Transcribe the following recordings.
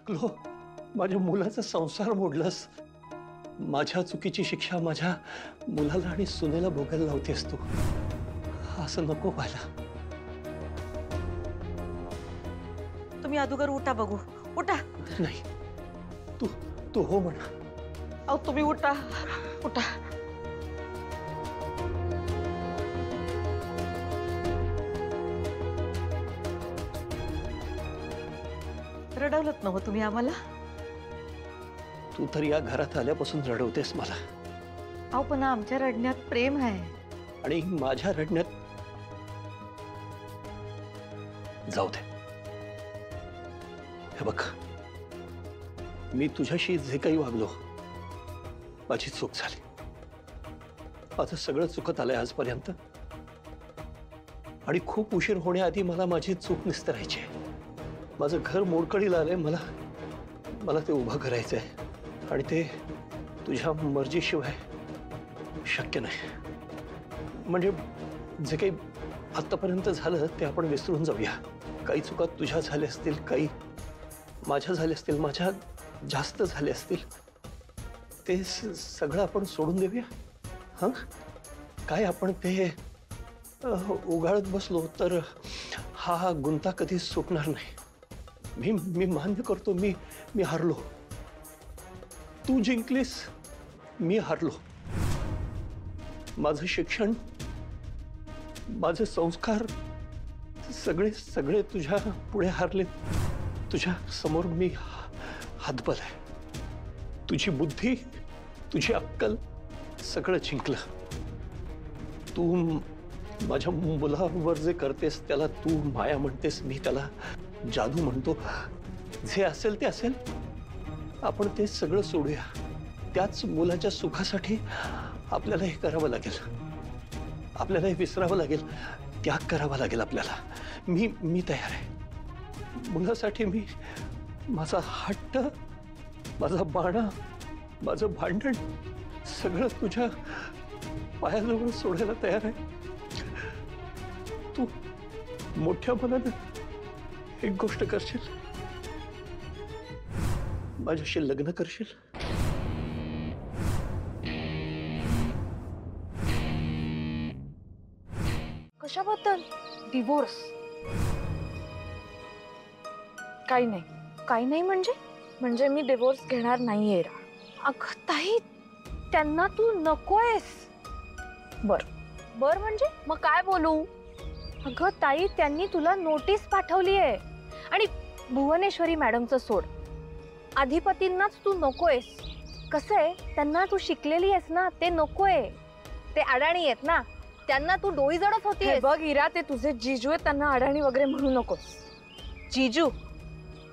वागलो, माझ्या मुलाचा संसार मोडलास, माझ्या चुकीची शिक्षा माझ्या मुलाला आणि सुनेला भोगायला लावतेस तू. असं नको व्हायला. तुम्ही अगोदर उठा बघू. उठा. नाही, तू तू हो म्हणा. अहो तुम्ही उठा. उठा. रडवलत ना हो तुम्ही आम्हाला. तू तर या घरात आल्यापासून रडवतेस मला. अहो पण आमच्या रडण्यात प्रेम आहे. आणि माझ्या रडण्यात जाऊ दे. हे बघ, मी तुझ्याशी जे काही वागलो माझी चूक झाली. माझं सगळं चुकत आलंय आजपर्यंत. आणि खूप उशीर होण्याआधी मला माझी चूक निस्तरायची आहे. माझं घर मोडकळीला आलंय. मला ते उभं करायचंय. आणि ते तुझ्या मर्जीशिवाय शक्य नाही. म्हणजे जे काही आतापर्यंत झालं ते आपण विसरून जाऊया. काही चुका तुझ्या झाल्या असतील, काही माझ्या झाल्या असतील, माझ्या जास्त झाल्या असतील, ते सगळं आपण सोडून देऊया. हां, काय आपण ते उगाळत बसलो तर हा गुंता कधीच सुटणार नाही. मी मान्य करतो, मी हारलो. तू जिंकलीस, मी हारलो. माझं शिक्षण, माझे संस्कार सगळे तुझ्या पुढे हारले. तुझ्या समोर मी हातबल आहे. तुझी बुद्धी, तुझी अक्कल सगळं जिंकलं. तू माझ्या मुलावर जे करतेस त्याला तू माया म्हणतेस, मी त्याला जादू म्हणतो. जे असेल ते असेल, आपण ते सगळं सोडूया. त्याच मुलाच्या सुखासाठी आपल्याला हे करावं लागेल. आपल्याला हे विसरावं लागेल. त्याग करावा लागेल आपल्याला. मी तयार आहे. मुलासाठी मी माझा हट्ट, माझा बाणा, माझं भांडण सगळं तुझ्या पायाजवळ सोडायला तयार आहे. तू मोठ्या मनानं एक गोष्ट करशील, माझ्याशी लग्न करशील. कशाबद्दल? डिवोर्स? काही नाही. काही नाही म्हणजे मी डिवोर्स घेणार नाहीये. अगं ताई, त्यांना तू नकोयस. बर म्हणजे मग काय बोलू? अगं ताई, त्यांनी तुला नोटीस पाठवली आहे. आणि भुवनेश्वरी मॅडमचं सोड, अधिपतींनाच तू नकोयस. कसं आहे, त्यांना तू शिकलेली आहेस ना, ते नकोय. ते अडाणी आहेत ना, त्यांना तू डोळी जडत होती. बघ इरा, ते तुझे जिजू आहेत, त्यांना अडाणी वगैरे म्हणू नकोस. जिजू?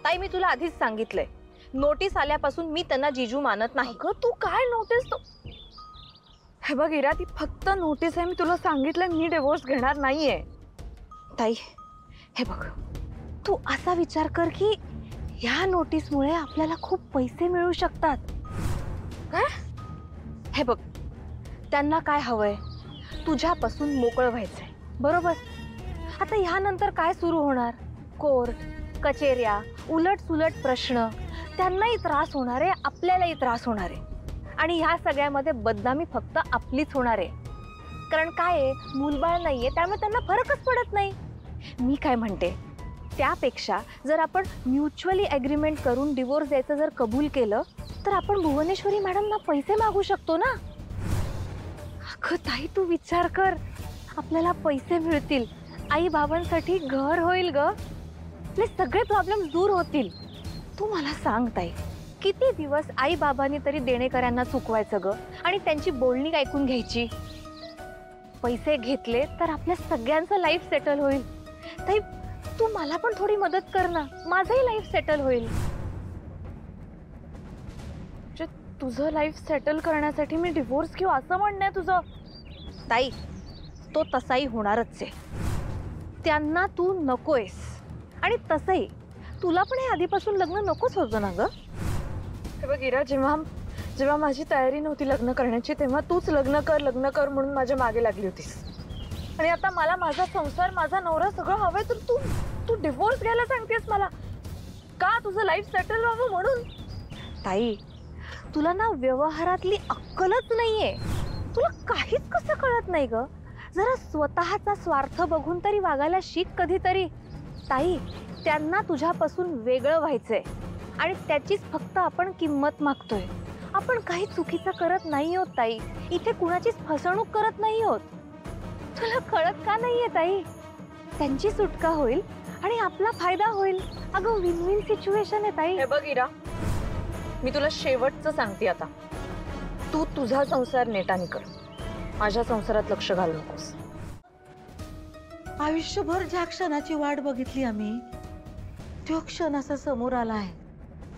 ताई, मी तुला आधीच सांगितलंय, नोटीस आल्यापासून मी त्यांना जिजू मानत नाही. अगं तू काय नोटीस? हे बघ इरा, ती फक्त नोटीस आहे. मी तुला सांगितलंय मी डिवोर्स घेणार नाहीये. ताई हे बघ, तू असा विचार कर की ह्या नोटीसमुळे आपल्याला खूप पैसे मिळू शकतात. काय? हे बघ, त्यांना काय हवंय? तुझ्यापासून मोकळं व्हायचंय, बरोबर? आता ह्यानंतर काय सुरू होणार? कोर्ट, कचेऱ्या, उलट सुलट प्रश्न. त्यांनाही त्रास होणार आहे, आपल्यालाही त्रास होणार आहे. आणि ह्या सगळ्यामध्ये बदनामी फक्त आपलीच होणार आहे. कारण काय आहे, मूलबाळ नाहीये, त्यामुळे त्यांना फरकच पडत नाही. मी काय म्हणते, त्यापेक्षा जर आपण म्युच्युअली ॲग्रीमेंट करून डिवोर्स द्यायचं जर कबूल केलं तर आपण भुवनेश्वरी मॅडमना पैसे मागू शकतो ना. अगं ताई, तू विचार कर, आपल्याला पैसे मिळतील, आई बाबांसाठी घर होईल ग, आपले सगळे प्रॉब्लेम दूर होतील. तू मला सांग ताई, किती दिवस आई बाबांनी तरी देणेकऱ्यांना चुकवायचं ग आणि त्यांची बोलणी ऐकून घ्यायची? पैसे घेतले तर आपल्या सगळ्यांचं लाईफ सेटल होईल. ताई, तू मला पण थोडी मदत कर ना, माझंही लाईफ सेटल होईल. तुझं लाईफ सेटल करण्यासाठी मी डिवोर्स घेऊ असं म्हणणं आहे तुझं? ताई, तो तसाही होणारच आहे. त्यांना तू नकोयस. आणि तसंही तुला पण हे आधीपासून लग्न नकोच होतं ना ग? हे बघ इरा, जेव्हा माझी तयारी नव्हती लग्न करण्याची, तेव्हा तूच लग्न कर म्हणून माझ्या मागे लागली होतीस. आणि आता मला माझा संसार, माझा नवरा सगळं हवंय, तर तू डिवोर्स घ्यायला सांगतेस मला? का तुझं लाईफ सेटल व्हावं म्हणून. ताई, तुला ना व्यवहारातली अक्कलच नाहीये. तुला काहीच कसं कळत नाही ग. जरा स्वतःचा स्वार्थ बघून तरी वागायला शिक कधीतरी. ताई, त्यांना तुझ्यापासून वेगळं व्हायचंय आणि त्याचीच फक्त आपण किंमत मागतोय. आपण काही चुकीचं करत नाही आहोत ताई. इथे कुणाचीच फसवणूक करत नाही आहोत. तुला कळत का नाहीये ताई? त्यांची सुटका होईल आणि आपला फायदा होईल. अगं विन विन सिच्युएशन आहे ताई. हे बघ इरा, मी तुला शेवटचं सांगते आता. तू तुझा संसार नेटाने कर. माझ्या संसारात लक्ष घालू नकोस. आयुष्यभर ज्या क्षणाची वाट बघितली आम्ही, तो क्षण असा समोर आलाय.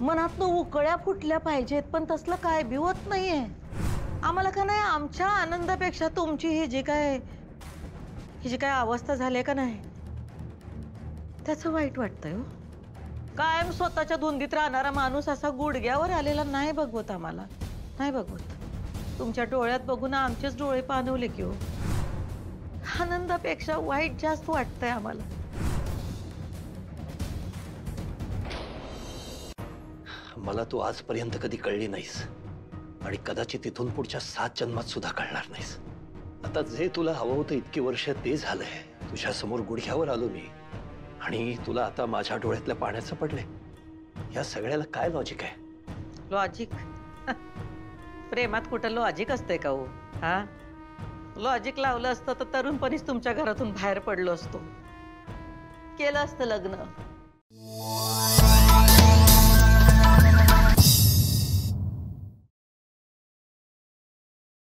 मनातनं उकळ्या फुटल्या पाहिजेत, पण तसलं काय भिवत नाहीये आम्हाला. का नाही, आमच्या आनंदापेक्षा तुमची ही जी काय अवस्था झाली का नाही, त्याचं वाईट वाटतंय हो. कायम स्वतःच्या धुंदीत राहणारा माणूस असा गुडघ्यावर आलेला नाही बघवत आम्हाला, नाही बघवत. तुमच्या डोळ्यात बघून आमचेच डोळे पाणवले की हो. आनंदापेक्षा वाईट जास्त वाटतंय आम्हाला. मला तू आजपर्यंत कधी कळली नाहीस आणि कदाचित तिथून पुढच्या 7 जन्मात सुद्धा कळणार नाहीस. आता जे तुला हवं होतं इतकी वर्ष ते झालंय. तुझ्या समोर गुडघ्यावर आलो मी आणि तुला आता माझ्या डोळ्यातल्या पाण्याचं पडले. या सगळ्याला काय लॉजिक आहे? लॉजिक? प्रेमात कुठं लॉजिक असतंय का हो? हा, लॉजिक लावलं असतं तर तरुणपणीच तुमच्या घरातून बाहेर पडलो असतो, केलं असतं लग्न.